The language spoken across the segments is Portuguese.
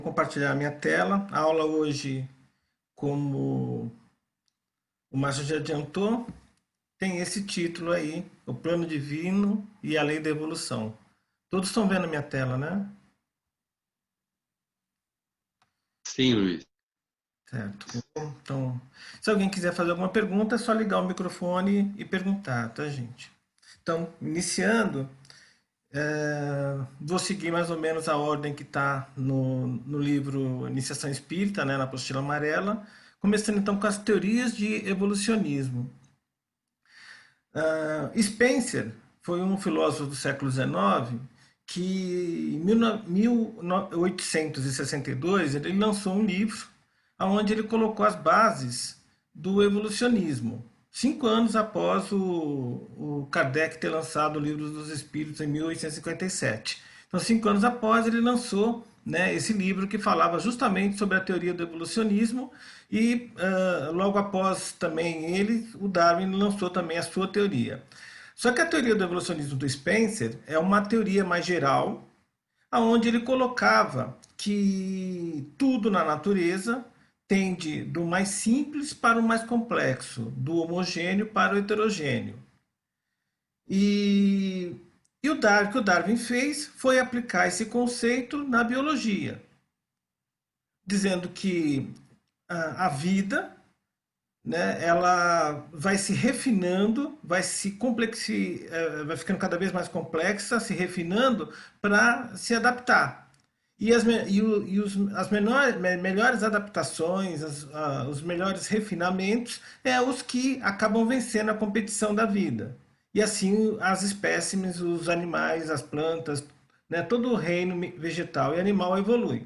Compartilhar a minha tela. A aula hoje, como o Márcio já adiantou, tem esse título aí, O Plano Divino e a Lei da Evolução. Todos estão vendo a minha tela, né? Sim, Luiz. Certo. Então, se alguém quiser fazer alguma pergunta, é só ligar o microfone e perguntar, tá, gente? Então, iniciando, vou seguir mais ou menos a ordem que está no livro Iniciação Espírita, né, na apostila amarela, começando então com as teorias de evolucionismo. Spencer foi um filósofo do século XIX que, em 1862, ele lançou um livro onde ele colocou as bases do evolucionismo, 5 anos após o Kardec ter lançado o Livro dos Espíritos em 1857. Então, 5 anos após, ele lançou, né, esse livro que falava justamente sobre a teoria do evolucionismo e logo após também ele, o Darwin lançou também a sua teoria. Só que a teoria do evolucionismo do Spencer é uma teoria mais geral, aonde ele colocava que tudo na natureza tende do mais simples para o mais complexo, do homogêneo para o heterogêneo. E, o que o Darwin fez foi aplicar esse conceito na biologia, dizendo que a vida, né, ela vai se refinando, vai ficando cada vez mais complexa, se refinando para se adaptar. As melhores adaptações, os melhores refinamentos, os que acabam vencendo a competição da vida. E assim as espécimes, os animais, as plantas, né, todo o reino vegetal e animal evolui.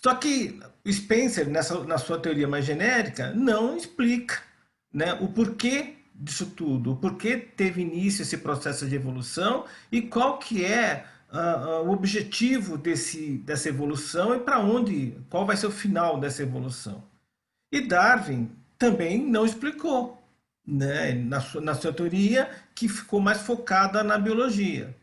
Só que o Spencer, na sua teoria mais genérica, não explica, né, o porquê disso tudo, o porquê teve início esse processo de evolução e qual que é o objetivo dessa evolução e para onde, qual vai ser o final dessa evolução. E Darwin também não explicou, né, na sua teoria, que ficou mais focada na biologia.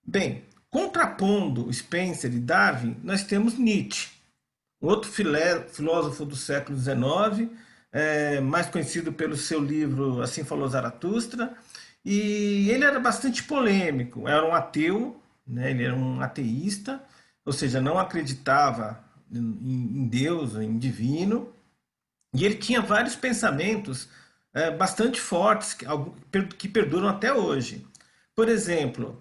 Bem, contrapondo Spencer e Darwin, nós temos Nietzsche, outro filósofo do século XIX, mais conhecido pelo seu livro Assim Falou Zaratustra, e ele era bastante polêmico, era um ateu, né? Ele era um ateísta, ou seja, não acreditava em Deus, em divino, e ele tinha vários pensamentos bastante fortes que perduram até hoje. Por exemplo,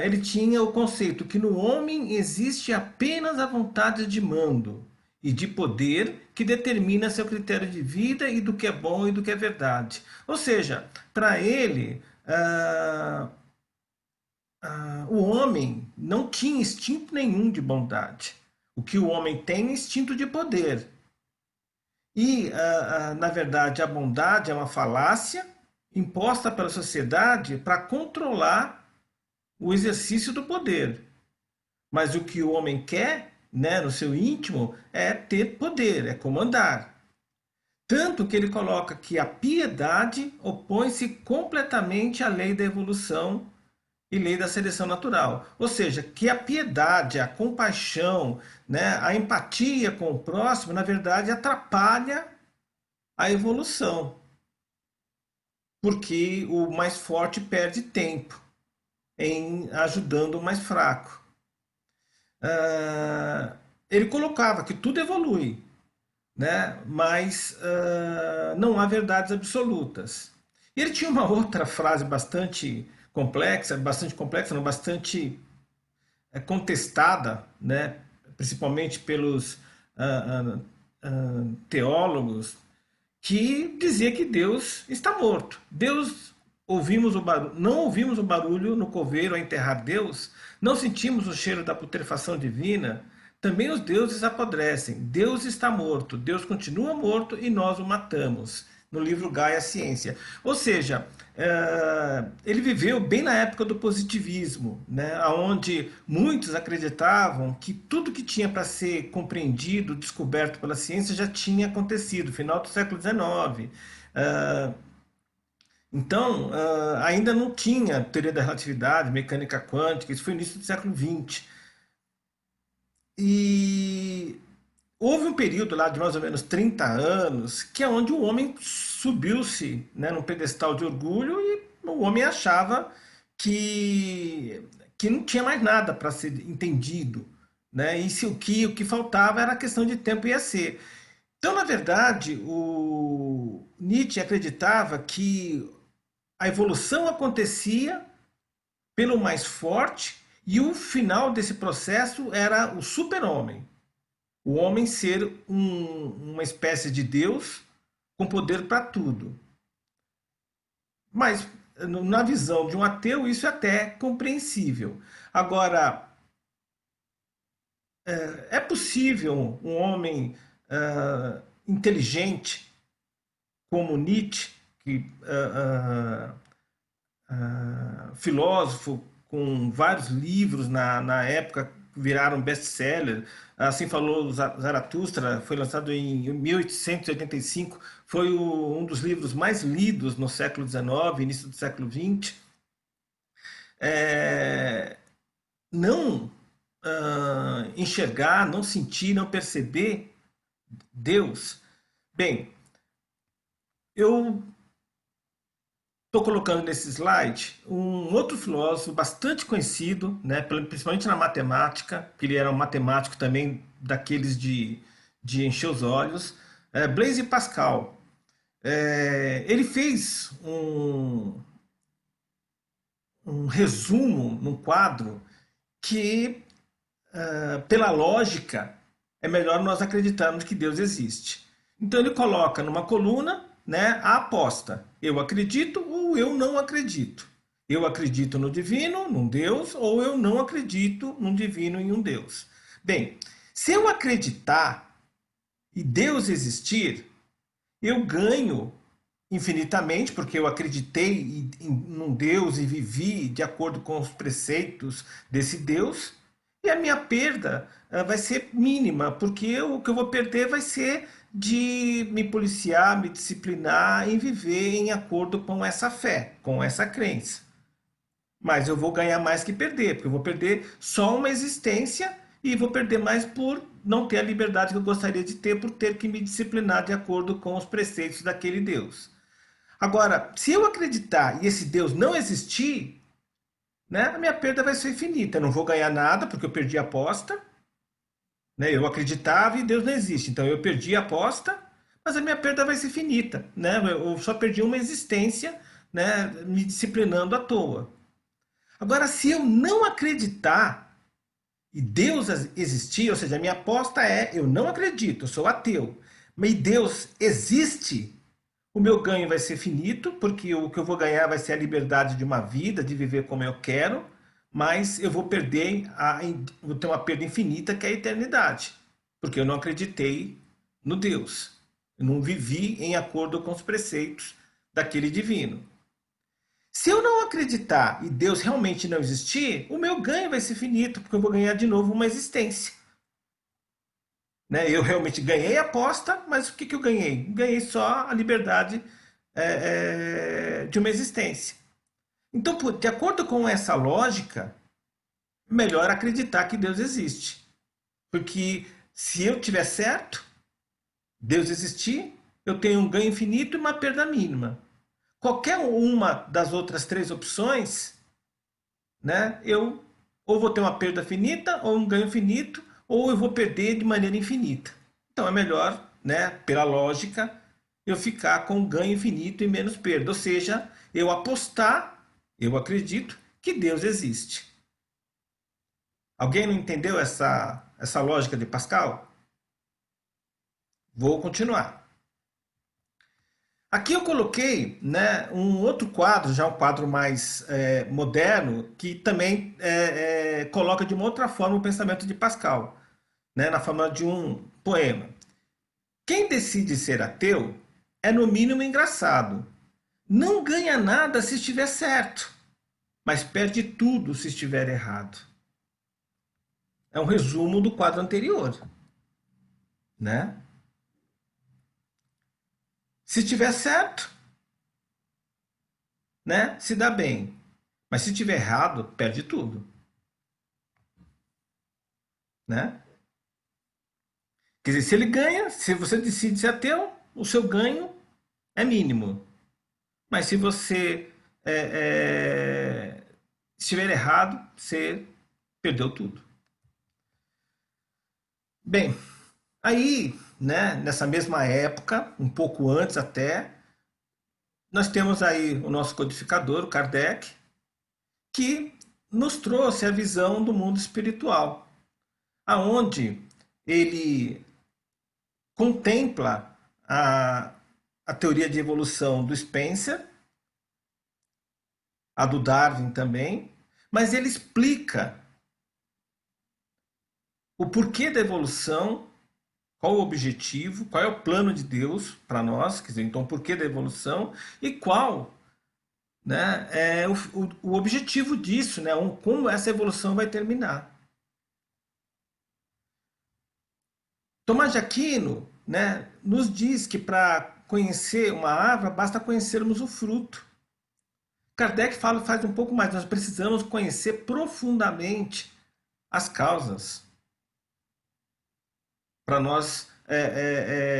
ele tinha o conceito que no homem existe apenas a vontade de mando e de poder que determina seu critério de vida e do que é bom e do que é verdade. Ou seja, para ele, o homem não tinha instinto nenhum de bondade. O que o homem tem é instinto de poder. E, na verdade, a bondade é uma falácia imposta pela sociedade para controlar o exercício do poder. Mas o que o homem quer, né, no seu íntimo, é ter poder, é comandar. Tanto que ele coloca que a piedade opõe-se completamente à lei da evolução e lei da seleção natural. Ou seja, que a piedade, a compaixão, né, a empatia com o próximo, na verdade, atrapalha a evolução, porque o mais forte perde tempo em ajudando o mais fraco. Ele colocava que tudo evolui, né? Mas não há verdades absolutas. E ele tinha uma outra frase bastante complexa, não, bastante contestada, né? Principalmente pelos teólogos, que dizia que Deus está morto. Não ouvimos o barulho no coveiro a enterrar Deus, não sentimos o cheiro da putrefação divina, também os deuses apodrecem. Deus está morto, Deus continua morto e nós o matamos. No livro Gaia Ciência. Ou seja, ele viveu bem na época do positivismo, né, onde muitos acreditavam que tudo que tinha para ser compreendido, descoberto pela ciência já tinha acontecido, final do século XIX. Então, ainda não tinha teoria da relatividade, mecânica quântica, isso foi no início do século XX. E houve um período lá de mais ou menos 30 anos que é onde o homem subiu-se, né, num pedestal de orgulho e o homem achava que, que não tinha mais nada para ser entendido. Né? E se o que faltava era a questão de tempo ia ser. Então, na verdade, o Nietzsche acreditava que a evolução acontecia pelo mais forte e o final desse processo era o super-homem. O homem ser uma espécie de Deus com poder para tudo. Mas, na visão de um ateu, isso é até compreensível. Agora, é possível um homem inteligente como Nietzsche, que filósofo com vários livros na época viraram best-seller. Assim falou Zaratustra, foi lançado em 1885, foi um dos livros mais lidos no século XIX, início do século XX. Não enxergar, não sentir, não perceber Deus. Bem, eu estou colocando nesse slide um outro filósofo bastante conhecido, né, principalmente na matemática, que ele era um matemático também daqueles de encher os olhos, Blaise Pascal. Ele fez um resumo num quadro que, pela lógica, é melhor nós acreditarmos que Deus existe. Então ele coloca numa coluna, né, a aposta. Eu acredito ou eu não acredito. Eu acredito no divino, num Deus, ou eu não acredito num divino em um Deus. Bem, se eu acreditar e Deus existir, eu ganho infinitamente, porque eu acreditei num Deus e vivi de acordo com os preceitos desse Deus, e a minha perda vai ser mínima, porque o que eu vou perder vai ser de me policiar, me disciplinar e viver em acordo com essa fé, com essa crença. Mas eu vou ganhar mais que perder, porque eu vou perder só uma existência e vou perder mais por não ter a liberdade que eu gostaria de ter, por ter que me disciplinar de acordo com os preceitos daquele Deus. Agora, se eu acreditar e esse Deus não existir, né, a minha perda vai ser infinita. Eu não vou ganhar nada porque eu perdi a aposta. Né? Eu acreditava e Deus não existe. Então eu perdi a aposta, mas a minha perda vai ser finita. Né? Eu só perdi uma existência, né, me disciplinando à toa. Agora, se eu não acreditar e Deus existir, ou seja, a minha aposta é eu não acredito, eu sou ateu, mas Deus existe, o meu ganho vai ser finito, porque o que eu vou ganhar vai ser a liberdade de uma vida, de viver como eu quero, mas eu vou perder, vou ter uma perda infinita que é a eternidade, porque eu não acreditei no Deus, eu não vivi em acordo com os preceitos daquele divino. Se eu não acreditar e Deus realmente não existir, o meu ganho vai ser finito, porque eu vou ganhar de novo uma existência. Né? Eu realmente ganhei a aposta, mas o que eu ganhei? Ganhei só a liberdade de uma existência. Então, de acordo com essa lógica, melhor acreditar que Deus existe. Porque se eu tiver certo, Deus existir, eu tenho um ganho infinito e uma perda mínima. Qualquer uma das outras três opções, né, eu ou vou ter uma perda finita, ou um ganho finito, ou eu vou perder de maneira infinita. Então é melhor, né, pela lógica, eu ficar com ganho infinito e menos perda. Ou seja, eu apostar, eu acredito que Deus existe. Alguém não entendeu essa lógica de Pascal? Vou continuar. Aqui eu coloquei, né, um outro quadro, já um quadro mais moderno, que também coloca de uma outra forma o pensamento de Pascal, né, na forma de um poema. Quem decide ser ateu é no mínimo engraçado. Não ganha nada se estiver certo, mas perde tudo se estiver errado. É um resumo do quadro anterior, né? Se estiver certo, né, se dá bem. Mas se estiver errado, perde tudo, né? Quer dizer, se ele ganha, se você decide ser ateu, o seu ganho é mínimo. Mas se você estiver errado, você perdeu tudo. Bem, aí, né, nessa mesma época, um pouco antes até, nós temos aí o nosso codificador, o Kardec, que nos trouxe a visão do mundo espiritual, aonde ele contempla a teoria de evolução do Spencer, a do Darwin também, mas ele explica o porquê da evolução, qual o objetivo, qual é o plano de Deus para nós, quer dizer, então, o porquê da evolução e qual, né, é o objetivo disso, né, como essa evolução vai terminar. Tomás de Aquino, né, nos diz que para conhecer uma árvore basta conhecermos o fruto. Kardec faz um pouco mais, nós precisamos conhecer profundamente as causas para nós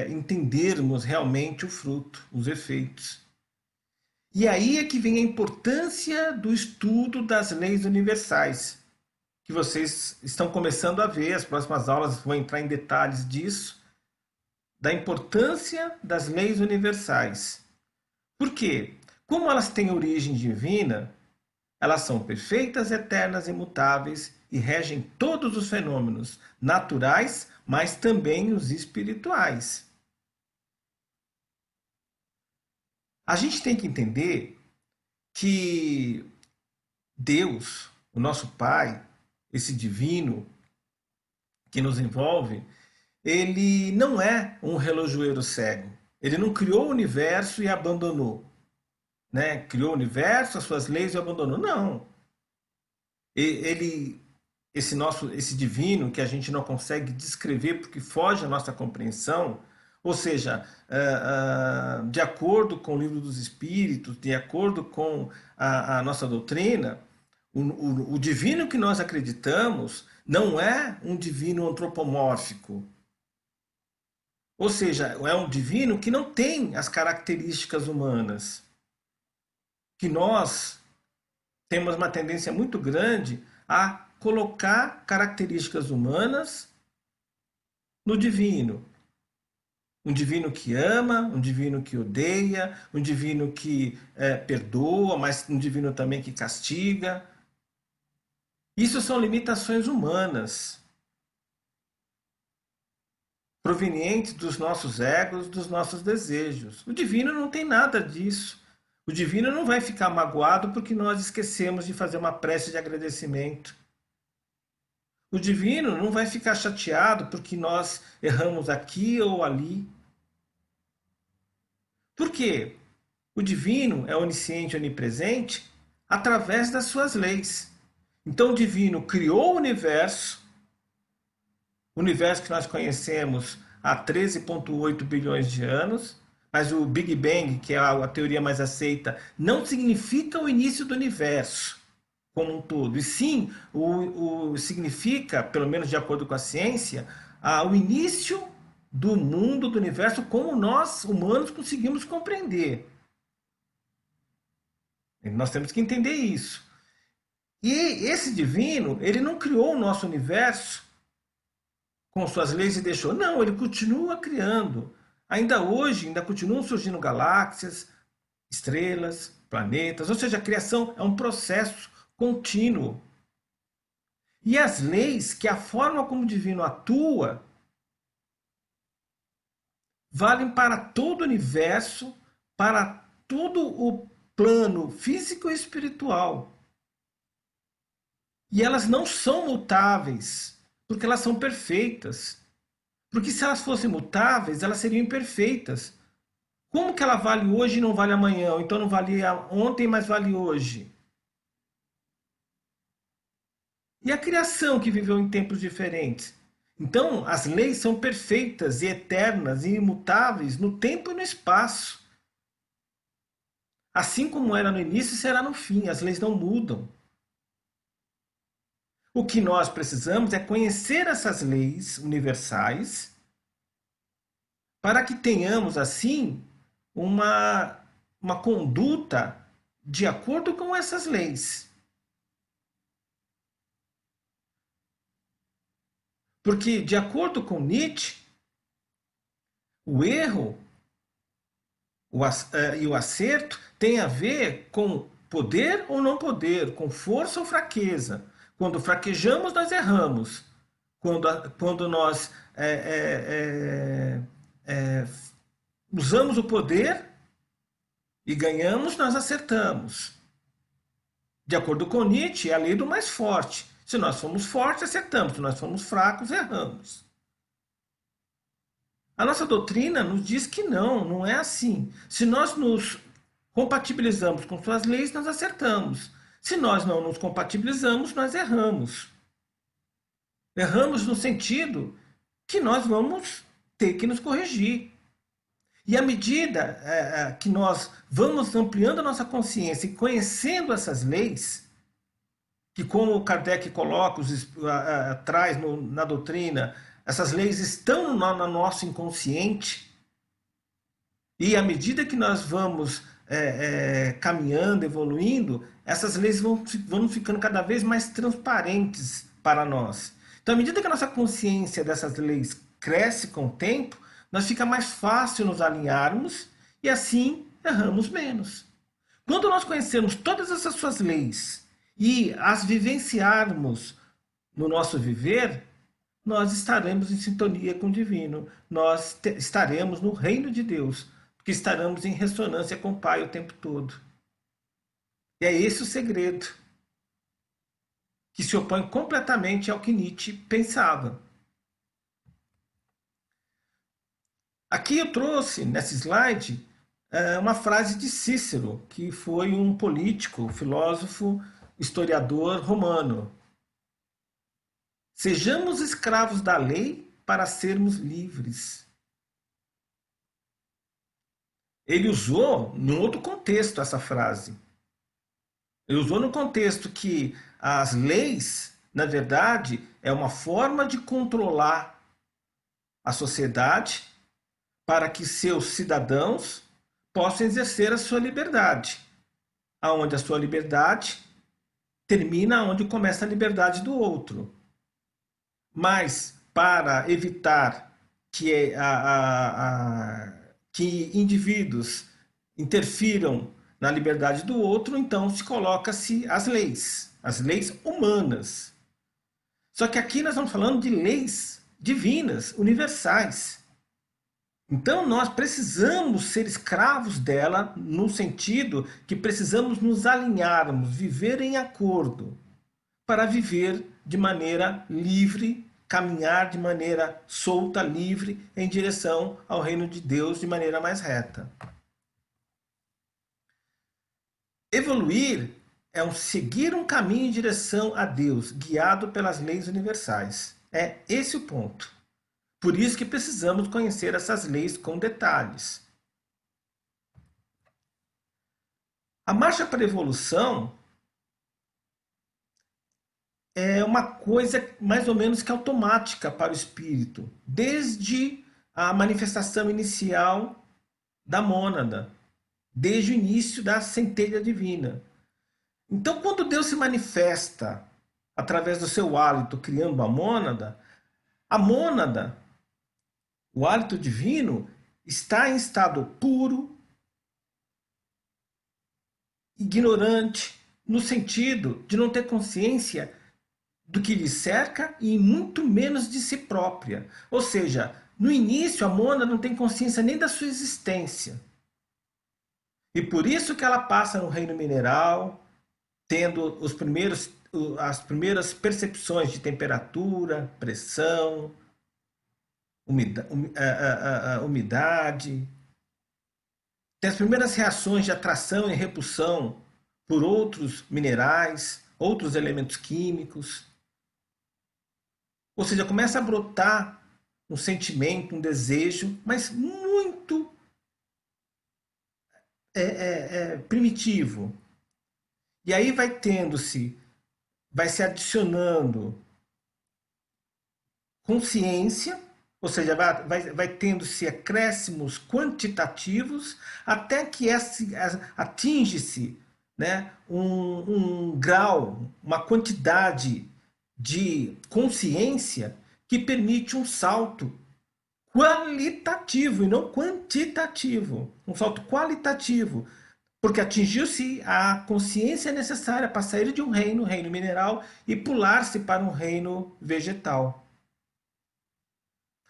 entendermos realmente o fruto, os efeitos. E aí é que vem a importância do estudo das leis universais, que vocês estão começando a ver, as próximas aulas vão entrar em detalhes disso, da importância das leis universais. Por quê? Como elas têm origem divina, elas são perfeitas, eternas, imutáveis e regem todos os fenômenos naturais, mas também os espirituais. A gente tem que entender que Deus, o nosso Pai, esse divino que nos envolve, ele não é um relojoeiro cego. Ele não criou o universo e abandonou, né? Criou o universo, as suas leis e abandonou. Não. Ele, esse divino que a gente não consegue descrever porque foge à nossa compreensão, ou seja, de acordo com o livro dos Espíritos, de acordo com a nossa doutrina, o divino que nós acreditamos não é um divino antropomórfico. Ou seja, é um divino que não tem as características humanas. Que nós temos uma tendência muito grande a colocar características humanas no divino. Um divino que ama, um divino que odeia, um divino que perdoa, mas um divino também que castiga. Isso são limitações humanas, provenientes dos nossos egos, dos nossos desejos. O divino não tem nada disso. O divino não vai ficar magoado porque nós esquecemos de fazer uma prece de agradecimento. O divino não vai ficar chateado porque nós erramos aqui ou ali. Por quê? O divino é onisciente, onipresente através das suas leis. Então o divino criou o universo que nós conhecemos há 13,8 bilhões de anos, mas o Big Bang, que é a teoria mais aceita, não significa o início do universo como um todo, e sim significa, pelo menos de acordo com a ciência, o início do mundo, do universo, como nós humanos conseguimos compreender. Nós temos que entender isso. E esse divino, ele não criou o nosso universo com suas leis e deixou. Não, ele continua criando. Ainda hoje, ainda continuam surgindo galáxias, estrelas, planetas, ou seja, a criação é um processo contínuo. E as leis, que a forma como o divino atua, valem para todo o universo, para todo o plano físico e espiritual. E elas não são mutáveis, porque elas são perfeitas. Porque se elas fossem mutáveis, elas seriam imperfeitas. Como que ela vale hoje e não vale amanhã? Ou então não valia ontem, mas vale hoje? E a criação que viveu em tempos diferentes? Então, as leis são perfeitas e eternas e imutáveis no tempo e no espaço. Assim como era no início, será no fim. As leis não mudam. O que nós precisamos é conhecer essas leis universais para que tenhamos, assim, uma, uma conduta de acordo com essas leis. Porque, de acordo com Nietzsche, o erro e o acerto tem a ver com poder ou não poder, com força ou fraqueza. Quando fraquejamos, nós erramos. Quando nós usamos o poder e ganhamos, nós acertamos. De acordo com Nietzsche, é a lei do mais forte. Se nós formos fortes, acertamos. Se nós formos fracos, erramos. A nossa doutrina nos diz que não, não é assim. Se nós nos compatibilizamos com suas leis, nós acertamos. Se nós não nos compatibilizamos, nós erramos. Erramos no sentido que nós vamos ter que nos corrigir. E à medida que nós vamos ampliando a nossa consciência e conhecendo essas leis, que como Kardec coloca, traz na doutrina, essas leis estão no nosso inconsciente, e à medida que nós vamos caminhando, evoluindo, essas leis vão ficando cada vez mais transparentes para nós. Então, à medida que a nossa consciência dessas leis cresce com o tempo, nós fica mais fácil nos alinharmos e assim erramos menos. Quando nós conhecermos todas essas suas leis e as vivenciarmos no nosso viver, nós estaremos em sintonia com o divino, nós estaremos no reino de Deus, porque estaremos em ressonância com o Pai o tempo todo. E é esse o segredo, que se opõe completamente ao que Nietzsche pensava. Aqui eu trouxe, nesse slide, uma frase de Cícero, que foi um político, filósofo, historiador romano. Sejamos escravos da lei para sermos livres. Ele usou em outro contexto essa frase. Ele usou no contexto que as leis, na verdade, é uma forma de controlar a sociedade para que seus cidadãos possam exercer a sua liberdade, aonde a sua liberdade termina onde começa a liberdade do outro. Mas para evitar que, que indivíduos interfiram na liberdade do outro, então se coloca-se as leis humanas. Só que aqui nós estamos falando de leis divinas, universais. Então nós precisamos ser escravos dela no sentido que precisamos nos alinharmos, viver em acordo, para viver de maneira livre, caminhar de maneira solta, livre, em direção ao reino de Deus de maneira mais reta. Evoluir é seguir um caminho em direção a Deus, guiado pelas leis universais. É esse o ponto. Por isso que precisamos conhecer essas leis com detalhes. A marcha para a evolução é uma coisa mais ou menos que automática para o espírito, desde a manifestação inicial da mônada, desde o início da centelha divina. Então, quando Deus se manifesta através do seu hálito, criando a mônada, o hálito divino, está em estado puro, ignorante, no sentido de não ter consciência do que lhe cerca e muito menos de si própria. Ou seja, no início a mônada não tem consciência nem da sua existência. E por isso que ela passa no reino mineral, tendo as primeiras percepções de temperatura, pressão, umidade, tem as primeiras reações de atração e repulsão por outros minerais, outros elementos químicos. Ou seja, começa a brotar um sentimento, um desejo, mas muito primitivo. E aí vai se adicionando consciência, Ou seja, vai tendo-se acréscimos quantitativos até que atinge-se, né, um grau, uma quantidade de consciência que permite um salto qualitativo e não quantitativo. Um salto qualitativo, porque atingiu-se a consciência necessária para sair de um reino mineral, e pular-se para um reino vegetal.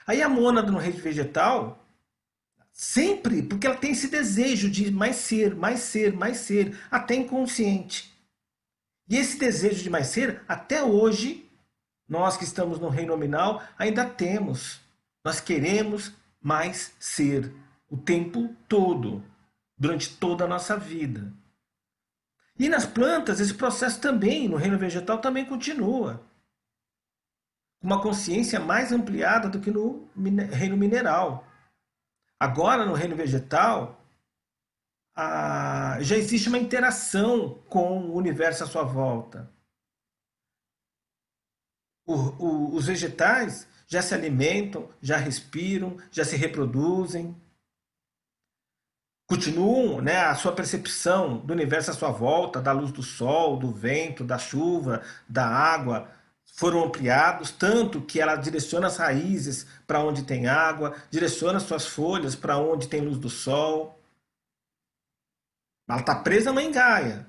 Aí a mônada no reino vegetal, sempre, porque ela tem esse desejo de mais ser, mais ser, mais ser, até inconsciente. E esse desejo de mais ser, até hoje, nós que estamos no reino nominal, ainda temos. Nós queremos mais ser o tempo todo, durante toda a nossa vida. E nas plantas, esse processo também, no reino vegetal, também continua. Uma consciência mais ampliada do que no reino mineral. Agora, no reino vegetal, já existe uma interação com o universo à sua volta. Os vegetais já se alimentam, já respiram, já se reproduzem. Continuam, né, a sua percepção do universo à sua volta, da luz do sol, do vento, da chuva, da água, foram ampliados, tanto que ela direciona as raízes para onde tem água, direciona as suas folhas para onde tem luz do sol. Ela está presa na Gaia,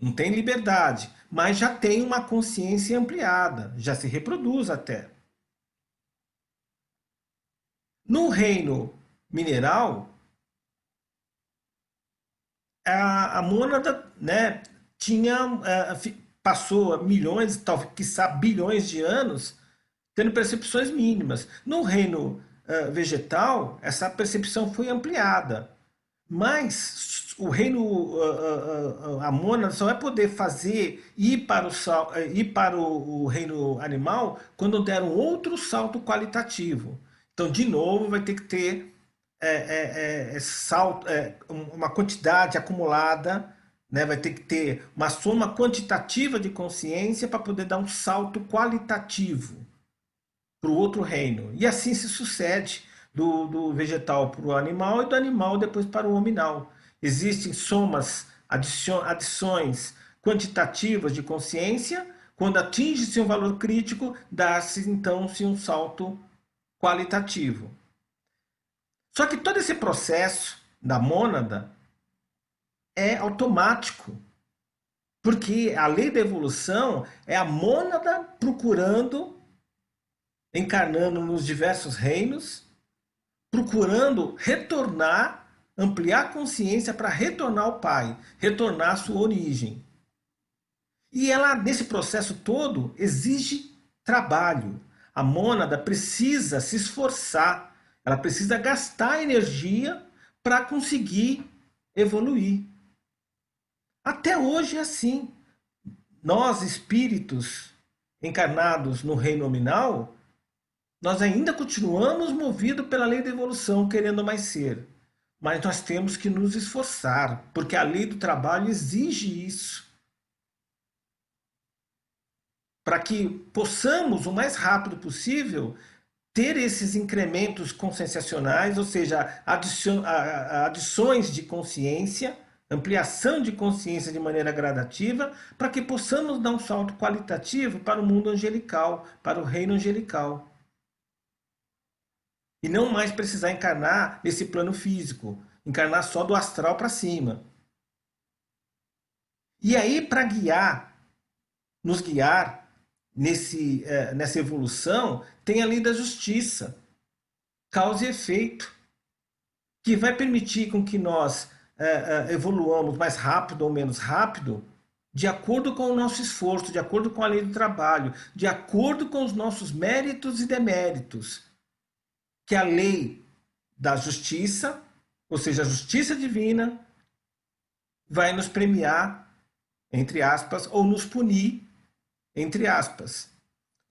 não tem liberdade, mas já tem uma consciência ampliada, já se reproduz até. No reino mineral, a mônada, né, passou milhões, talvez quiçá bilhões de anos, tendo percepções mínimas. No reino vegetal, essa percepção foi ampliada. Mas o reino, a mônada só vai poder fazer ir para o reino animal quando der um outro salto qualitativo. Então, de novo, vai ter que ter uma quantidade acumulada, né? Vai ter que ter uma soma quantitativa de consciência para poder dar um salto qualitativo para o outro reino. E assim se sucede do vegetal para o animal e do animal depois para o hominal. Existem somas, adições quantitativas de consciência. Quando atinge-se um valor crítico, dá-se então-se um salto qualitativo. Só que todo esse processo da mônada é automático, porque a lei da evolução é a mônada procurando, encarnando nos diversos reinos, procurando retornar, ampliar a consciência para retornar ao Pai, retornar à sua origem. E ela, nesse processo todo, exige trabalho. A mônada precisa se esforçar, ela precisa gastar energia para conseguir evoluir. Até hoje é assim. Nós, espíritos encarnados no reino nominal, nós ainda continuamos movidos pela lei da evolução, querendo mais ser. Mas nós temos que nos esforçar, porque a lei do trabalho exige isso. Para que possamos, o mais rápido possível, ter esses incrementos conscienciacionais, ou seja, adições de consciência, ampliação de consciência de maneira gradativa, para que possamos dar um salto qualitativo para o mundo angelical, para o reino angelical. E não mais precisar encarnar nesse plano físico, encarnar só do astral para cima. E aí, para nos guiar nessa evolução, tem a lei da justiça, causa e efeito, que vai permitir com que nós evoluamos mais rápido ou menos rápido, de acordo com o nosso esforço, de acordo com a lei do trabalho, de acordo com os nossos méritos e deméritos, que a lei da justiça, ou seja, a justiça divina, vai nos premiar, entre aspas, ou nos punir, entre aspas.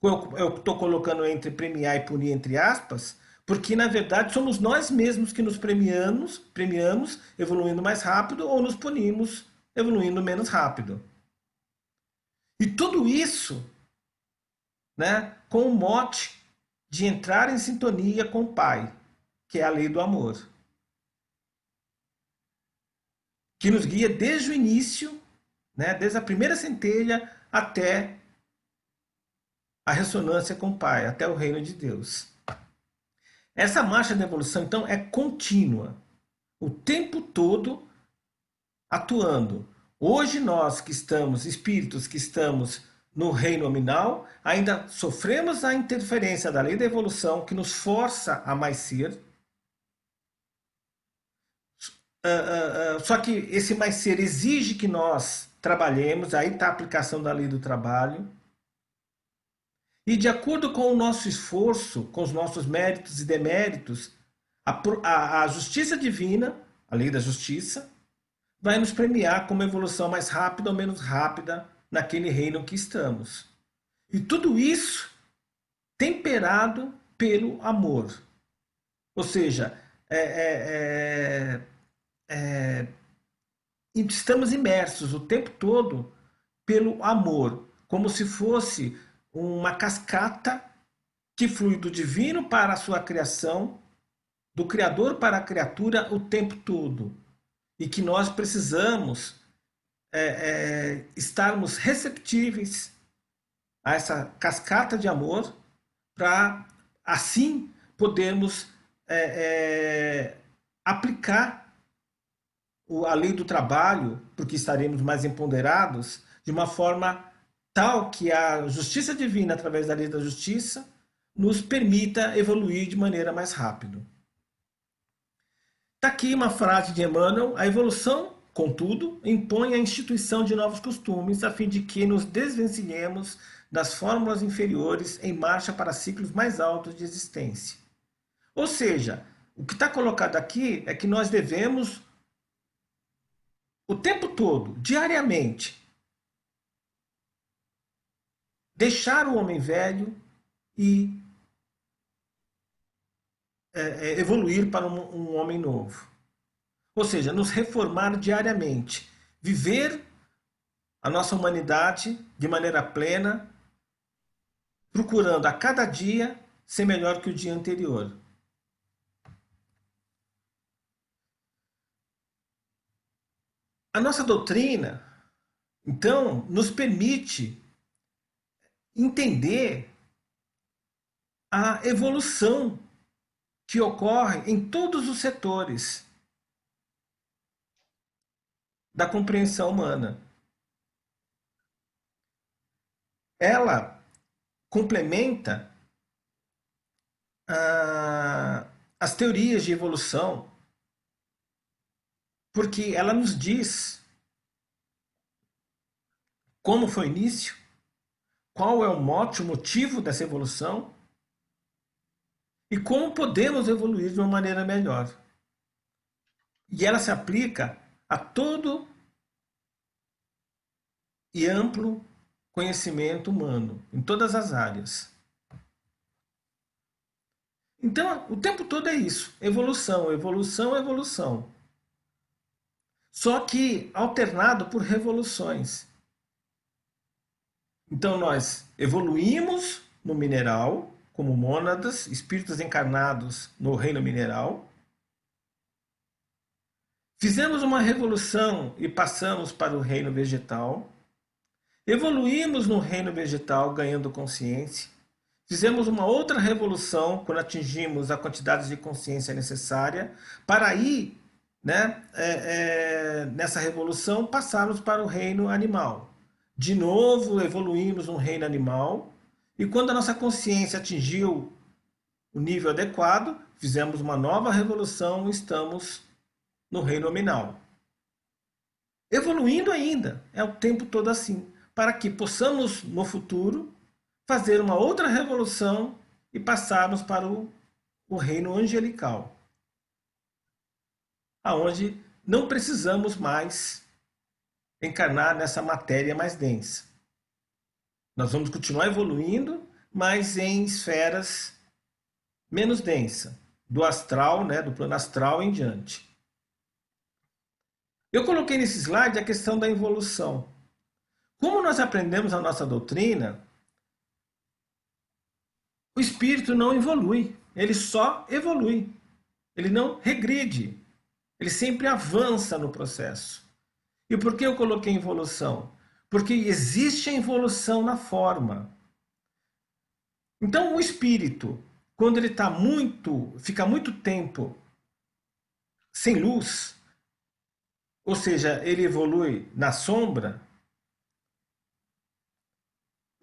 Eu estou colocando entre premiar e punir entre aspas, porque na verdade somos nós mesmos que nos premiamos evoluindo mais rápido, ou nos punimos evoluindo menos rápido. E tudo isso, né, com o mote de entrar em sintonia com o Pai, que é a lei do amor, que nos guia desde o início, né, desde a primeira centelha até a ressonância com o Pai, até o reino de Deus. Essa marcha da evolução, então, é contínua, o tempo todo atuando. Hoje nós que estamos, espíritos que estamos no reino nominal, ainda sofremos a interferência da lei da evolução que nos força a mais ser. Só que esse mais ser exige que nós trabalhemos, aí está a aplicação da lei do trabalho. E de acordo com o nosso esforço, com os nossos méritos e deméritos, a justiça divina, a lei da justiça, vai nos premiar com uma evolução mais rápida ou menos rápida naquele reino que estamos. E tudo isso temperado pelo amor. Ou seja, estamos imersos o tempo todo pelo amor, como se fosse uma cascata que flui do divino para a sua criação, do Criador para a criatura o tempo todo. E que nós precisamos estarmos receptíveis a essa cascata de amor para assim podermos aplicar a lei do trabalho, porque estaremos mais empoderados, de uma forma tal que a justiça divina, através da lei da justiça, nos permita evoluir de maneira mais rápida. Está aqui uma frase de Emmanuel: a evolução, contudo, impõe a instituição de novos costumes, a fim de que nos desvencilhemos das fórmulas inferiores em marcha para ciclos mais altos de existência. Ou seja, o que está colocado aqui é que nós devemos, o tempo todo, diariamente, deixar o homem velho e evoluir para um homem novo. Ou seja, nos reformar diariamente, viver a nossa humanidade de maneira plena, procurando a cada dia ser melhor que o dia anterior. A nossa doutrina, então, nos permite entender a evolução que ocorre em todos os setores da compreensão humana. Ela complementa as teorias de evolução, porque ela nos diz como foi o início, qual é o motivo dessa evolução e como podemos evoluir de uma maneira melhor. E ela se aplica a todo e amplo conhecimento humano, em todas as áreas. Então, o tempo todo é isso: evolução, evolução, evolução. Só que alternado por revoluções. Então, nós evoluímos no mineral, como mônadas, espíritos encarnados no reino mineral. Fizemos uma revolução e passamos para o reino vegetal. Evoluímos no reino vegetal, ganhando consciência. Fizemos uma outra revolução quando atingimos a quantidade de consciência necessária para aí, né, nessa revolução, passarmos para o reino animal. De novo, evoluímos no reino animal. E quando a nossa consciência atingiu o nível adequado, fizemos uma nova revolução e estamos no reino nominal. Evoluindo ainda, é o tempo todo assim, para que possamos, no futuro, fazer uma outra revolução e passarmos para o reino angelical, aonde não precisamos mais encarnar nessa matéria mais densa. Nós vamos continuar evoluindo, mas em esferas menos densas, do astral, né, do plano astral em diante. Eu coloquei nesse slide a questão da evolução. Como nós aprendemos a nossa doutrina O espírito não evolui, ele só evolui. Ele não regride, ele sempre avança no processo. E por que eu coloquei evolução? Porque existe a evolução na forma. Então o espírito, quando ele fica muito tempo sem luz, ou seja, ele evolui na sombra,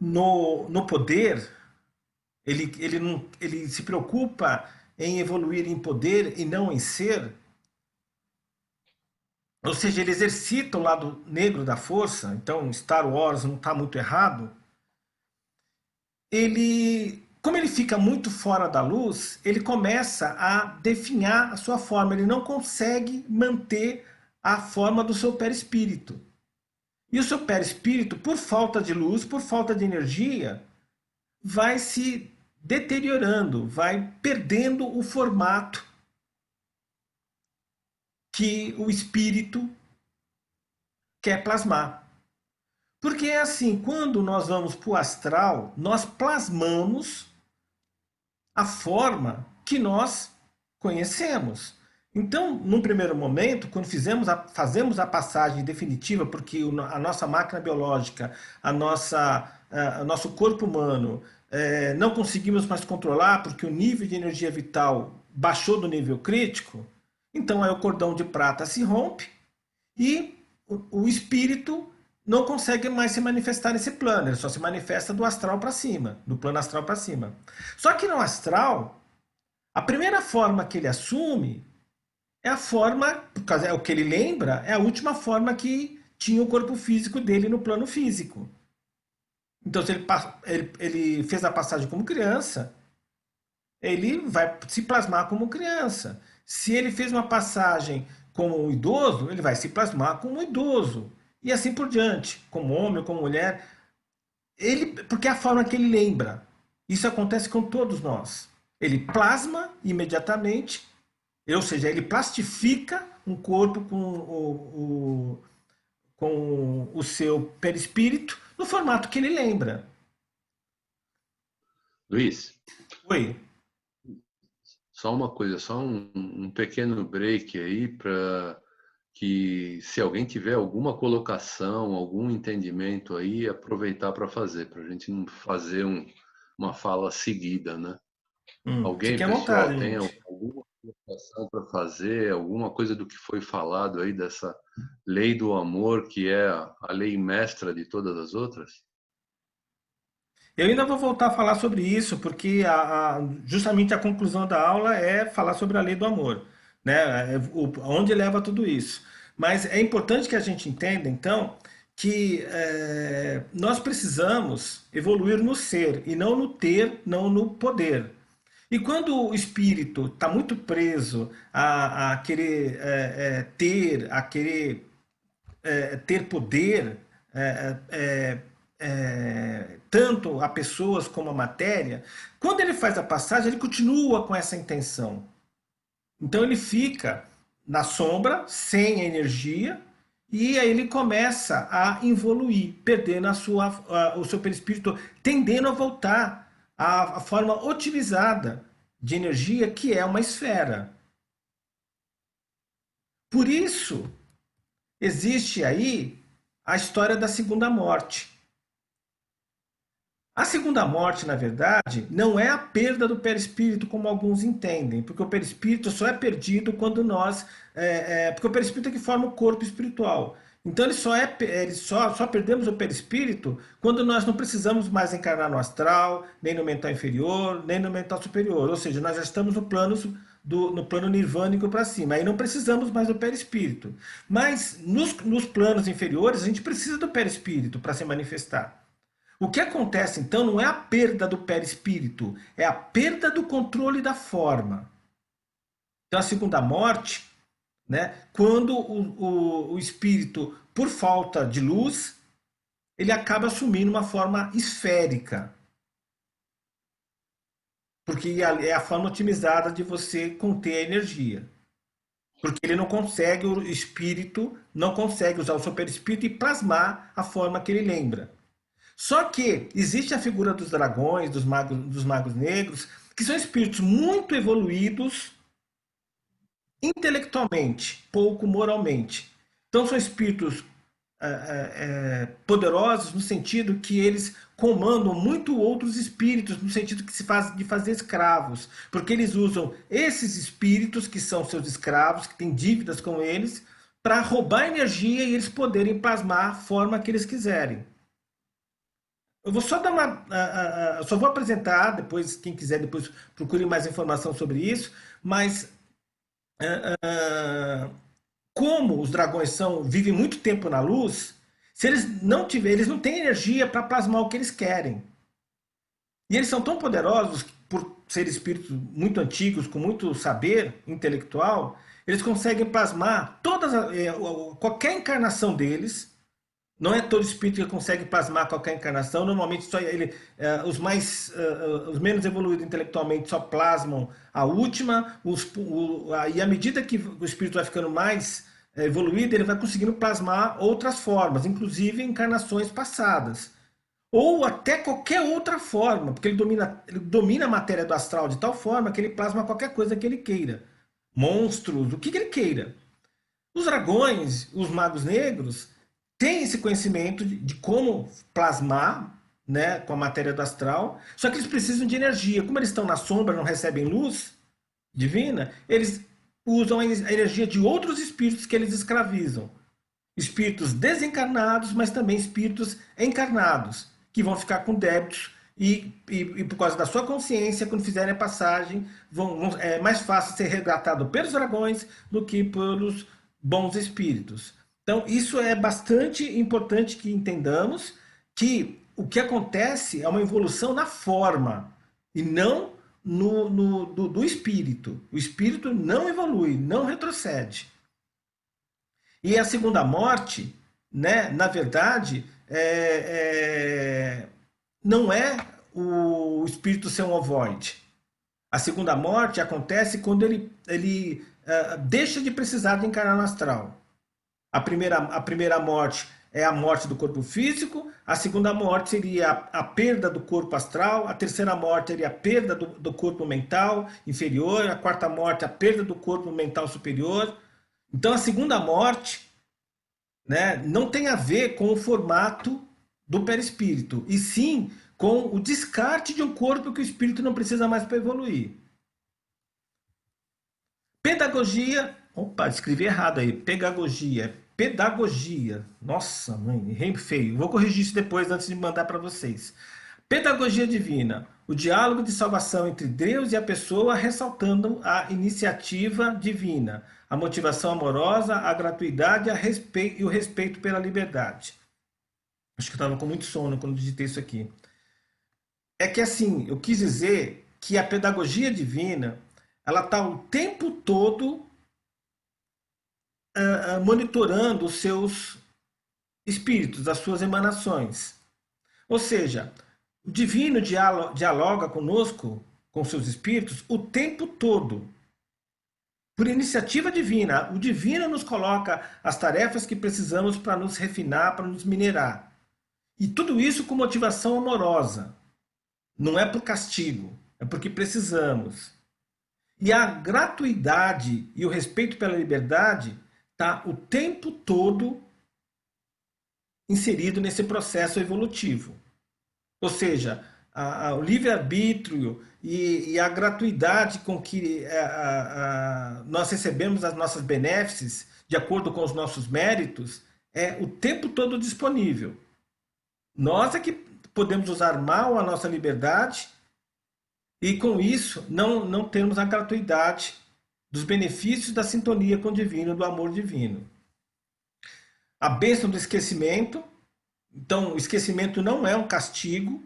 no poder, ele se preocupa em evoluir em poder e não em ser, ou seja, ele exercita o lado negro da força, então Star Wars não está muito errado. Como ele fica muito fora da luz, ele começa a definhar a sua forma, ele não consegue manter a forma do seu perispírito. E o seu perispírito, por falta de luz, por falta de energia, vai se deteriorando, vai perdendo o formato que o espírito quer plasmar. Porque é assim, quando nós vamos para o astral, nós plasmamos a forma que nós conhecemos. Então, num primeiro momento, quando fazemos a passagem definitiva, porque a nossa máquina biológica, o nosso corpo humano, não conseguimos mais controlar porque o nível de energia vital baixou do nível crítico, então aí o cordão de prata se rompe e o espírito não consegue mais se manifestar nesse plano, ele só se manifesta do astral para cima, do plano astral para cima. Só que no astral, a primeira forma que ele assume é a forma, por causa é o que ele lembra, é a última forma que tinha o corpo físico dele no plano físico. Então, se ele fez a passagem como criança, ele vai se plasmar como criança. Se ele fez uma passagem como um idoso, ele vai se plasmar como um idoso. E assim por diante, como homem, como mulher. Porque é a forma que ele lembra. Isso acontece com todos nós. Ele plasma imediatamente, ou seja, ele plastifica um corpo com o seu perispírito no formato que ele lembra. Luiz, Oi. só uma coisa, só um pequeno break aí para que se alguém tiver alguma colocação, algum entendimento aí, aproveitar para fazer, para a gente não fazer uma fala seguida, né? Alguém, Fique à pessoal, vontade, tem gente. alguma colocação para fazer, alguma coisa do que foi falado aí dessa lei do amor, que é a lei mestra de todas as outras? Eu ainda vou voltar a falar sobre isso, porque justamente a conclusão da aula é falar sobre a lei do amor, né? Onde leva tudo isso. Mas é importante que a gente entenda, então, que nós precisamos evoluir no ser e não no ter, não no poder. E quando o espírito está muito preso a querer ter, a querer ter poder, tanto a pessoas como a matéria, quando ele faz a passagem, ele continua com essa intenção. Então ele fica na sombra, sem energia, e aí ele começa a evoluir, perdendo o seu perispírito, tendendo a voltar à forma otimizada de energia, que é uma esfera. Por isso, existe aí a história da segunda morte. A segunda morte, na verdade, não é a perda do perispírito como alguns entendem, porque o perispírito só é perdido quando nós. Porque o perispírito é que forma o corpo espiritual. Então só perdemos o perispírito quando nós não precisamos mais encarnar no astral, nem no mental inferior, nem no mental superior. Ou seja, nós já estamos no plano nirvânico para cima. Aí não precisamos mais do perispírito. Mas nos planos inferiores, a gente precisa do perispírito para se manifestar. O que acontece então não é a perda do perispírito, é a perda do controle da forma. Então a segunda morte, né, quando o espírito, por falta de luz, ele acaba assumindo uma forma esférica. Porque é a forma otimizada de você conter a energia. Porque ele não consegue, o espírito não consegue usar o seu perispírito e plasmar a forma que ele lembra. Só que existe a figura dos dragões, dos magos negros, que são espíritos muito evoluídos intelectualmente, pouco moralmente. Então são espíritos poderosos no sentido que eles comandam muito outros espíritos, no sentido que se faz de fazer escravos, porque eles usam esses espíritos que são seus escravos, que têm dívidas com eles, para roubar energia e eles poderem plasmar a forma que eles quiserem. Eu vou só dar uma, só vou apresentar depois, quem quiser depois procure mais informação sobre isso, mas como os dragões vivem muito tempo na luz, se eles não tiverem, eles não têm energia para plasmar o que eles querem. E eles são tão poderosos por serem espíritos muito antigos, com muito saber intelectual, eles conseguem plasmar qualquer encarnação deles. Não é todo espírito que consegue plasmar qualquer encarnação. Normalmente só os menos evoluídos intelectualmente só plasmam a última. E à medida que o espírito vai ficando mais evoluído, ele vai conseguindo plasmar outras formas, inclusive encarnações passadas. Ou até qualquer outra forma, porque ele domina a matéria do astral de tal forma que ele plasma qualquer coisa que ele queira. Monstros, o que ele queira. Os dragões, os magos negros, têm esse conhecimento de como plasmar, né, com a matéria do astral, só que eles precisam de energia. Como eles estão na sombra, não recebem luz divina, eles usam a energia de outros espíritos que eles escravizam. Espíritos desencarnados, mas também espíritos encarnados, que vão ficar com débitos e por causa da sua consciência, quando fizerem a passagem, é mais fácil ser resgatado pelos dragões do que pelos bons espíritos. Então, isso é bastante importante que entendamos que o que acontece é uma evolução na forma e não do espírito. O espírito não evolui, não retrocede. E a segunda morte, né, na verdade, não é o espírito ser um ovoide. A segunda morte acontece quando ele deixa de precisar de encarnar no astral. A primeira morte é a morte do corpo físico, a segunda morte seria a perda do corpo astral, a terceira morte seria a perda do corpo mental inferior, a quarta morte a perda do corpo mental superior. Então a segunda morte, né, não tem a ver com o formato do perispírito, e sim com o descarte de um corpo que o espírito não precisa mais para evoluir. Pedagogia. Opa, escrevi errado aí. Pedagogia. Pedagogia. Nossa, mãe, errei feio. Vou corrigir isso depois antes de mandar para vocês. Pedagogia divina. O diálogo de salvação entre Deus e a pessoa, ressaltando a iniciativa divina, a motivação amorosa, a gratuidade e o respeito pela liberdade. Acho que eu estava com muito sono quando digitei isso aqui. É que assim, eu quis dizer que a pedagogia divina, ela está o tempo todo monitorando os seus espíritos, as suas emanações. Ou seja, o divino dialoga conosco, com seus espíritos, o tempo todo. Por iniciativa divina. O divino nos coloca as tarefas que precisamos para nos refinar, para nos minerar. E tudo isso com motivação amorosa. Não é por castigo, é porque precisamos. E a gratuidade e o respeito pela liberdade está o tempo todo inserido nesse processo evolutivo. Ou seja, o livre-arbítrio e a gratuidade com que nós recebemos as nossas benéfices, de acordo com os nossos méritos, é o tempo todo disponível. Nós é que podemos usar mal a nossa liberdade e, com isso, não temos a gratuidade dos benefícios da sintonia com o divino, do amor divino. A bênção do esquecimento. Então, o esquecimento não é um castigo,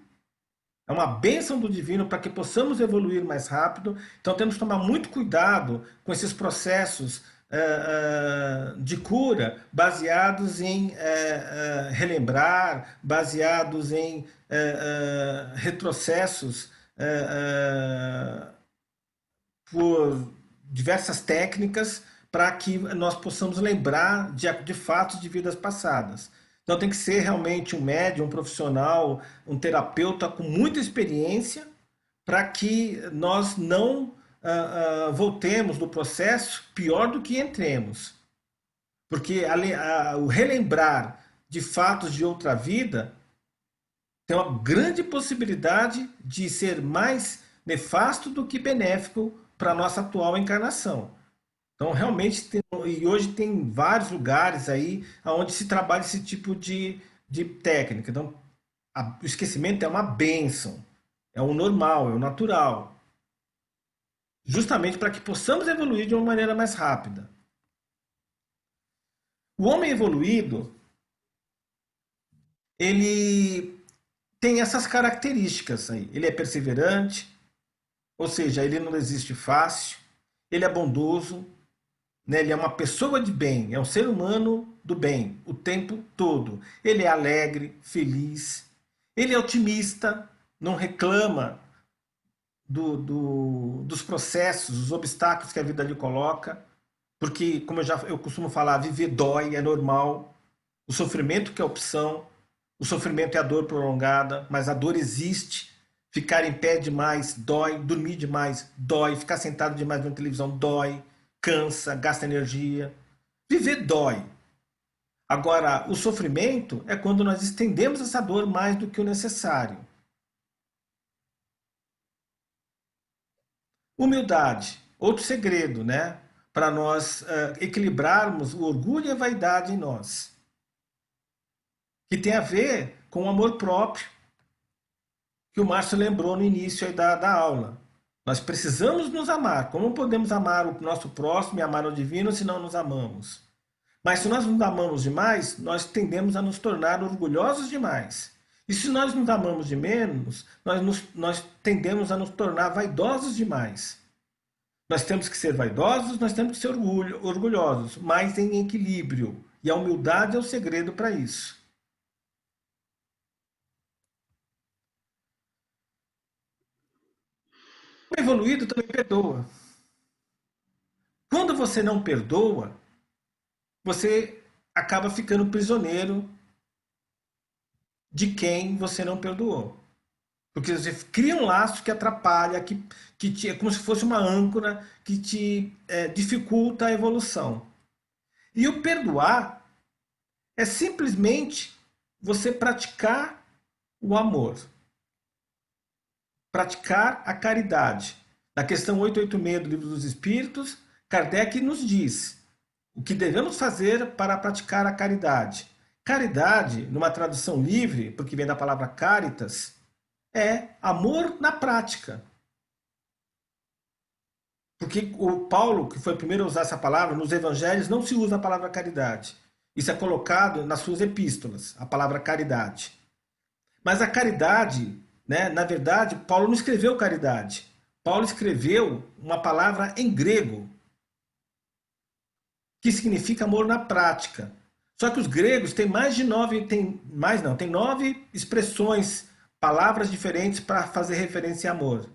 é uma bênção do divino para que possamos evoluir mais rápido. Então, temos que tomar muito cuidado com esses processos de cura baseados em relembrar, baseados em retrocessos por diversas técnicas para que nós possamos lembrar de fatos de vidas passadas. Então tem que ser realmente um médium, um profissional, um terapeuta com muita experiência para que nós não voltemos no processo pior do que entremos. Porque o relembrar de fatos de outra vida tem uma grande possibilidade de ser mais nefasto do que benéfico para a nossa atual encarnação. Então, realmente, e hoje tem vários lugares aí onde se trabalha esse tipo de técnica. Então, o esquecimento é uma bênção, é o normal, é o natural, justamente para que possamos evoluir de uma maneira mais rápida. O homem evoluído, ele tem essas características aí. Ele é perseverante, ou seja, ele não desiste fácil, ele é bondoso, né? Ele é uma pessoa de bem, é um ser humano do bem o tempo todo. Ele é alegre, feliz, ele é otimista, não reclama dos processos, dos obstáculos que a vida lhe coloca, porque, como eu costumo falar, viver dói, é normal. O sofrimento que é opção, o sofrimento é a dor prolongada, mas a dor existe. Ficar em pé demais dói, dormir demais dói, ficar sentado demais na televisão dói, cansa, gasta energia. Viver dói. Agora, o sofrimento é quando nós estendemos essa dor mais do que o necessário. Humildade, outro segredo, né? Para nós equilibrarmos o orgulho e a vaidade em nós, que tem a ver com o amor próprio, que o Márcio lembrou no início aí da aula. Nós precisamos nos amar. Como podemos amar o nosso próximo e amar o divino se não nos amamos? Mas se nós nos amamos demais, nós tendemos a nos tornar orgulhosos demais. E se nós nos amamos de menos, nós tendemos a nos tornar vaidosos demais. Nós temos que ser vaidosos, nós temos que ser orgulhosos, mas em equilíbrio. E a humildade é o segredo para isso. O evoluído também perdoa. Quando você não perdoa, você acaba ficando prisioneiro de quem você não perdoou. Porque você cria um laço que atrapalha, é como se fosse uma âncora que te dificulta a evolução. E o perdoar é simplesmente você praticar o amor, praticar a caridade. Na questão 886 do Livro dos Espíritos, Kardec nos diz o que devemos fazer para praticar a caridade. Caridade, numa tradução livre, porque vem da palavra caritas, é amor na prática. Porque o Paulo, que foi o primeiro a usar essa palavra, nos evangelhos não se usa a palavra caridade. Isso é colocado nas suas epístolas, a palavra caridade. Mas a caridade, né, na verdade, Paulo não escreveu caridade. Paulo escreveu uma palavra em grego, que significa amor na prática. Só que os gregos têm tem 9 expressões, palavras diferentes para fazer referência a amor.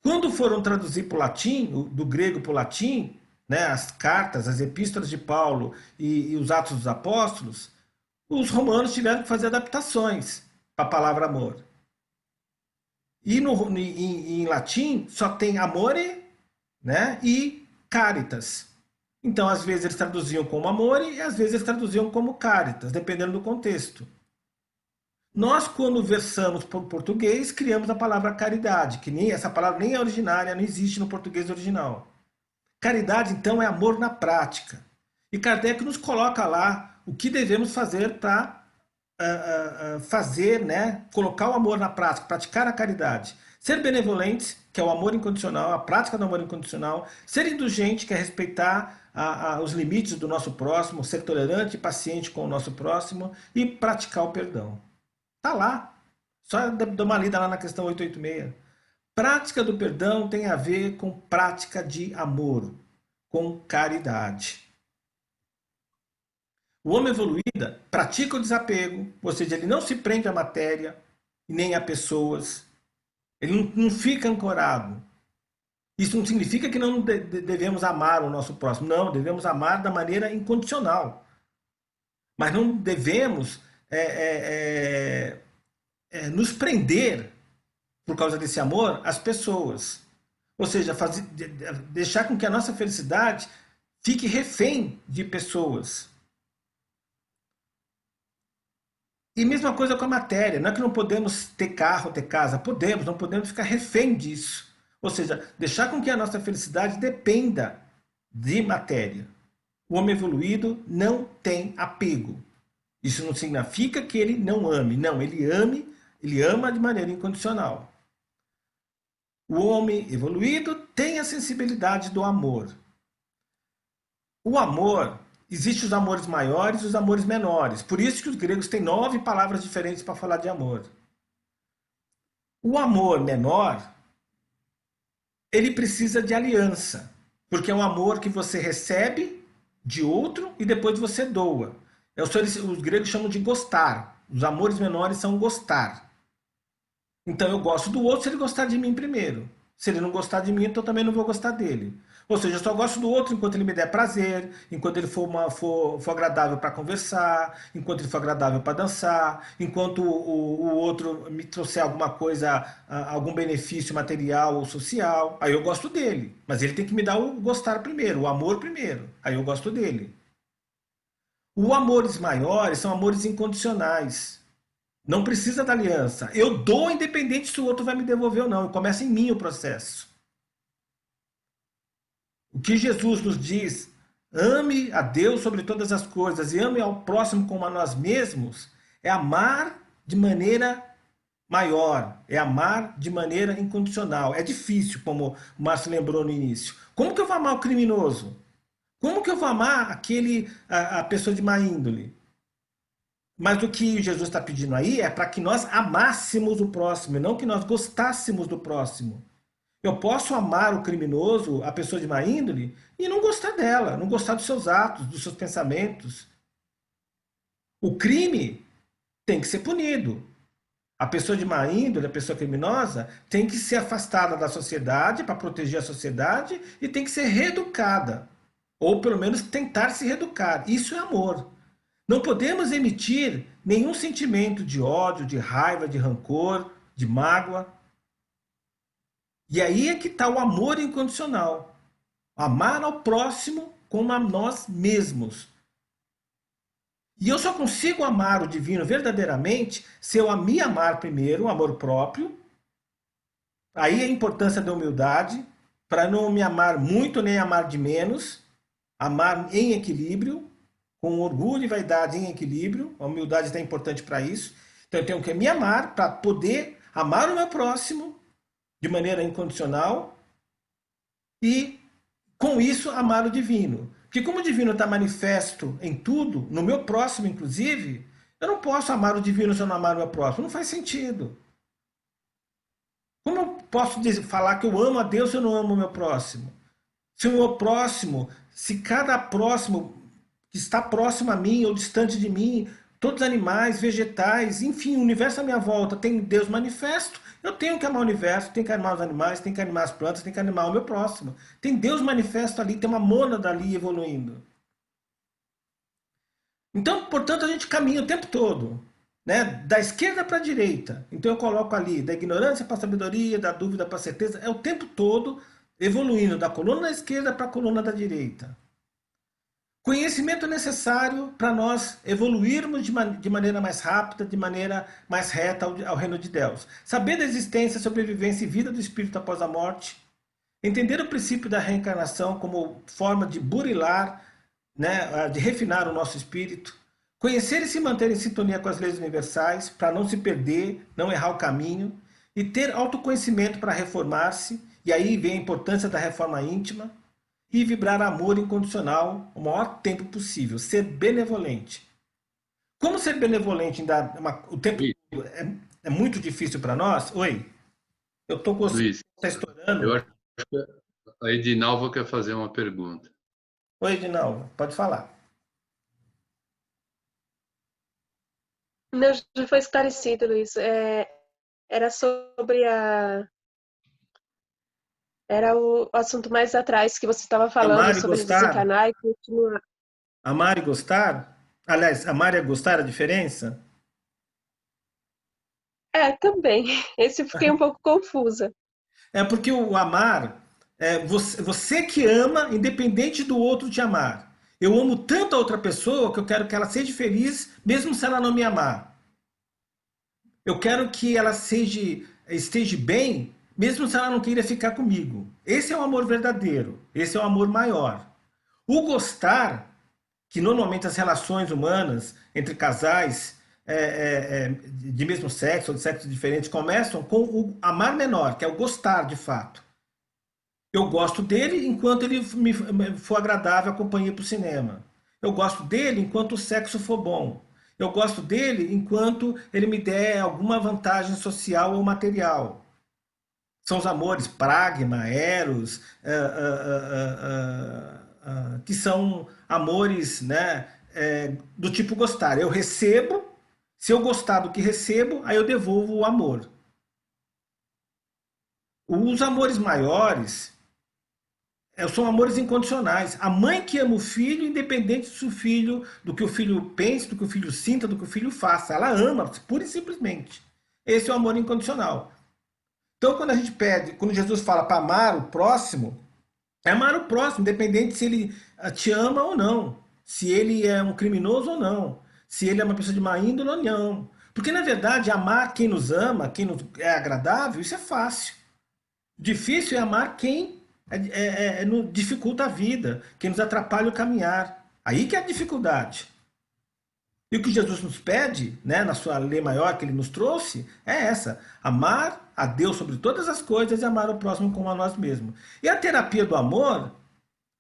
Quando foram traduzir para o latim, do grego para o latim, né, as cartas, as epístolas de Paulo e os Atos dos Apóstolos, os romanos tiveram que fazer adaptações para a palavra amor. E em latim só tem amore, né, e caritas. Então, às vezes eles traduziam como amore e às vezes eles traduziam como caritas, dependendo do contexto. Nós, quando versamos para o português, criamos a palavra caridade, que nem essa palavra nem é originária, não existe no português original. Caridade, então, é amor na prática. E Kardec nos coloca lá o que devemos fazer para fazer, né, colocar o amor na prática, praticar a caridade. Ser benevolentes, que é o amor incondicional, a prática do amor incondicional. Ser indulgente, que é respeitar os limites do nosso próximo, ser tolerante e paciente com o nosso próximo e praticar o perdão. Tá lá. Só dá uma lida lá na questão 886. Prática do perdão tem a ver com prática de amor, com caridade. O homem evoluído pratica o desapego, ou seja, ele não se prende à matéria e nem a pessoas. Ele não fica ancorado. Isso não significa que não devemos amar o nosso próximo. Não, devemos amar da maneira incondicional. Mas não devemos é, é, nos prender, por causa desse amor, às pessoas. Ou seja, deixar com que a nossa felicidade fique refém de pessoas. E mesma coisa com a matéria. Não é que não podemos ter carro, ter casa. Podemos, não podemos ficar refém disso. Ou seja, deixar com que a nossa felicidade dependa de matéria. O homem evoluído não tem apego. Isso não significa que ele não ame. Não, ele ama de maneira incondicional. O homem evoluído tem a sensibilidade do amor. O amor, existem os amores maiores e os amores menores. Por isso que os gregos têm 9 palavras diferentes para falar de amor. O amor menor, ele precisa de aliança, porque é um amor que você recebe de outro e depois você doa. Os gregos chamam de gostar. Os amores menores são gostar. Então eu gosto do outro se ele gostar de mim primeiro. Se ele não gostar de mim, então eu também não vou gostar dele. Ou seja, eu só gosto do outro enquanto ele me der prazer, enquanto ele for agradável para conversar, enquanto ele for agradável para dançar, enquanto o outro me trouxer alguma coisa, algum benefício material ou social. Aí eu gosto dele. Mas ele tem que me dar o gostar primeiro, o amor primeiro. Aí eu gosto dele. Os amores maiores são amores incondicionais. Não precisa da aliança. Eu dou independente se o outro vai me devolver ou não. Começa em mim o processo. O que Jesus nos diz, ame a Deus sobre todas as coisas e ame ao próximo como a nós mesmos, é amar de maneira maior, é amar de maneira incondicional. É difícil, como o Márcio lembrou no início. Como que eu vou amar o criminoso? Como que eu vou amar a pessoa de má índole? Mas o que Jesus está pedindo aí é para que nós amássemos o próximo, e não que nós gostássemos do próximo. Eu posso amar o criminoso, a pessoa de má índole, e não gostar dela, não gostar dos seus atos, dos seus pensamentos. O crime tem que ser punido. A pessoa de má índole, a pessoa criminosa, tem que ser afastada da sociedade para proteger a sociedade e tem que ser reeducada. Ou pelo menos tentar se reeducar. Isso é amor. Não podemos emitir nenhum sentimento de ódio, de raiva, de rancor, de mágoa. E aí é que está o amor incondicional. Amar ao próximo como a nós mesmos. E eu só consigo amar o divino verdadeiramente se eu me amar primeiro, o amor próprio. Aí a importância da humildade, para não me amar muito nem amar de menos, amar em equilíbrio, com orgulho e vaidade em equilíbrio. A humildade é importante para isso. Então eu tenho que me amar para poder amar o meu próximo de maneira incondicional e, com isso, amar o divino. Porque como o divino está manifesto em tudo, no meu próximo inclusive, eu não posso amar o divino se eu não amar o meu próximo. Não faz sentido. Como eu posso falar que eu amo a Deus se eu não amo o meu próximo? Se o meu próximo, se cada próximo que está próximo a mim ou distante de mim, todos os animais, vegetais, enfim, o universo à minha volta tem Deus manifesto, eu tenho que amar o universo, tenho que amar os animais, tenho que amar as plantas, tenho que amar o meu próximo. Tem Deus manifesto ali, tem uma mônada ali evoluindo. Então, portanto, a gente caminha o tempo todo, né? Da esquerda para a direita. Então eu coloco ali da ignorância para a sabedoria, da dúvida para a certeza, é o tempo todo evoluindo da coluna da esquerda para a coluna da direita. Conhecimento necessário para nós evoluirmos de maneira mais rápida, de maneira mais reta ao reino de Deus. Saber da existência, sobrevivência e vida do espírito após a morte. Entender o princípio da reencarnação como forma de burilar, né, de refinar o nosso espírito. Conhecer e se manter em sintonia com as leis universais para não se perder, não errar o caminho. E ter autoconhecimento para reformar-se. E aí vem a importância da reforma íntima e vibrar amor incondicional o maior tempo possível. Ser benevolente. Como ser benevolente o tempo Luiz, todo é muito difícil para nós? Oi, eu estou com você, Luiz, está eu estourando. acho que a Edinalva quer fazer uma pergunta. Oi, Edinaldo, pode falar. Não, já foi esclarecido, Luiz. Era sobre Era o assunto mais atrás que você estava falando Amar e sobre gostar? desencarnar e continuar. Amar e gostar? Aliás, amar é gostar, a diferença? Também. Esse eu fiquei um pouco confusa. É porque o amar é você que ama, independente do outro te amar. Eu amo tanto a outra pessoa que eu quero que ela seja feliz, mesmo se ela não me amar. Eu quero que ela esteja bem, mesmo se ela não queira ficar comigo. Esse é o amor verdadeiro. Esse é o amor maior. O gostar, que normalmente as relações humanas entre casais de mesmo sexo ou de sexos diferentes começam com o amar menor, que é o gostar de fato. Eu gosto dele enquanto ele me for agradável a companhia para o cinema. Eu gosto dele enquanto o sexo for bom. Eu gosto dele enquanto ele me der alguma vantagem social ou material. São os amores pragma, eros, que são amores, né, do tipo gostar. Eu recebo, se eu gostar do que recebo, aí eu devolvo o amor. Os amores maiores são amores incondicionais. A mãe que ama o filho, independente do que o filho pense, do que o filho sinta, do que o filho faça. Ela ama, pura e simplesmente. Esse é o amor incondicional. Então, quando a gente pede, quando Jesus fala para amar o próximo, é amar o próximo, independente se ele te ama ou não, se ele é um criminoso ou não, se ele é uma pessoa de má índole ou não. Porque, na verdade, amar quem nos ama, quem nos é agradável, isso é fácil. Difícil é amar quem nos dificulta a vida, quem nos atrapalha o caminhar. Aí que é a dificuldade. E o que Jesus nos pede, né, na sua lei maior que ele nos trouxe, é essa: amar a Deus sobre todas as coisas e amar o próximo como a nós mesmos. E a terapia do amor,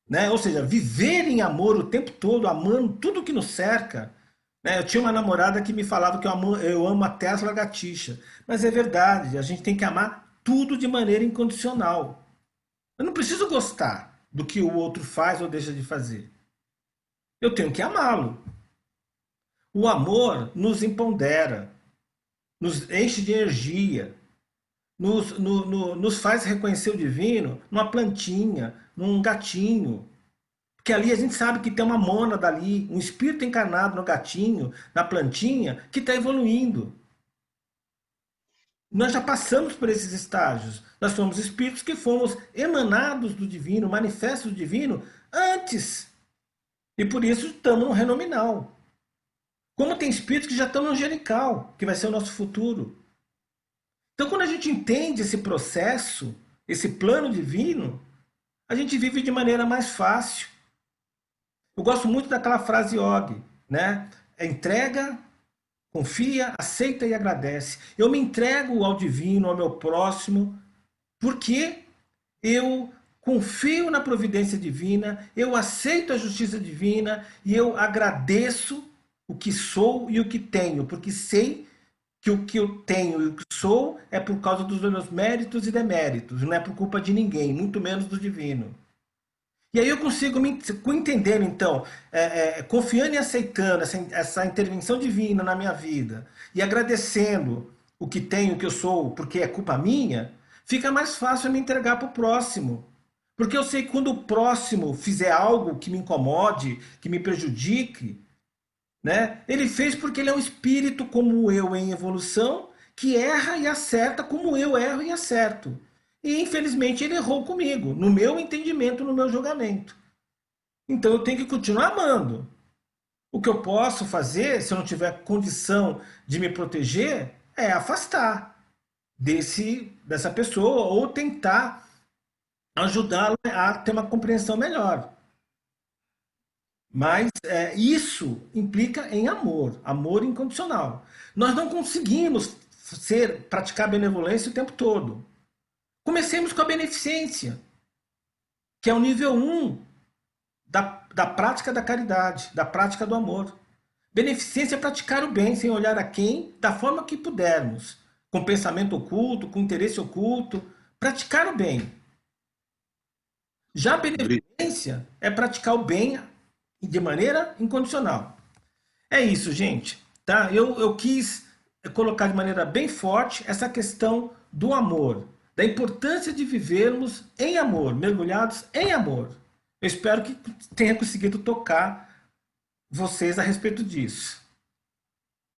né, ou seja, viver em amor o tempo todo, amando tudo que nos cerca. Né? Eu tinha uma namorada que me falava que eu amo até as lagartixas. Mas é verdade, a gente tem que amar tudo de maneira incondicional. Eu não preciso gostar do que o outro faz ou deixa de fazer. Eu tenho que amá-lo. O amor nos empodera, nos enche de energia, nos faz reconhecer o divino numa plantinha, num gatinho. Porque ali a gente sabe que tem uma mônada ali, um espírito encarnado no gatinho, na plantinha, que está evoluindo. Nós já passamos por esses estágios. Nós somos espíritos que fomos emanados do divino, manifestos do divino, antes. E por isso estamos no renominal. Como tem espíritos que já estão no angelical, que vai ser o nosso futuro. Então, quando a gente entende esse processo, esse plano divino, a gente vive de maneira mais fácil. Eu gosto muito daquela frase Yogi, né? Entrega, confia, aceita e agradece. Eu me entrego ao divino, ao meu próximo, porque eu confio na providência divina, eu aceito a justiça divina e eu agradeço o que sou e o que tenho, porque sei que o que eu tenho e o que sou é por causa dos meus méritos e deméritos, não é por culpa de ninguém, muito menos do divino. E aí eu consigo me entendendo, então, confiando e aceitando essa intervenção divina na minha vida e agradecendo o que tenho, o que eu sou, porque é culpa minha, fica mais fácil eu me entregar para o próximo. Porque eu sei que quando o próximo fizer algo que me incomode, que me prejudique, né, ele fez porque ele é um espírito como eu em evolução, que erra e acerta como eu erro e acerto. E infelizmente ele errou comigo, no meu entendimento, no meu julgamento. Então eu tenho que continuar amando. O que eu posso fazer, se eu não tiver condição de me proteger, é afastar dessa pessoa ou tentar ajudá-la a ter uma compreensão melhor. Mas isso implica em amor, amor incondicional. Nós não conseguimos praticar benevolência o tempo todo. Comecemos com a beneficência, que é o nível um da prática da caridade, da prática do amor. Beneficência é praticar o bem sem olhar a quem, da forma que pudermos, com pensamento oculto, com interesse oculto, praticar o bem. Já a beneficência é praticar o bem de maneira incondicional. É isso, gente. Tá? Eu quis colocar de maneira bem forte essa questão do amor, da importância de vivermos em amor, mergulhados em amor. Eu espero que tenha conseguido tocar vocês a respeito disso.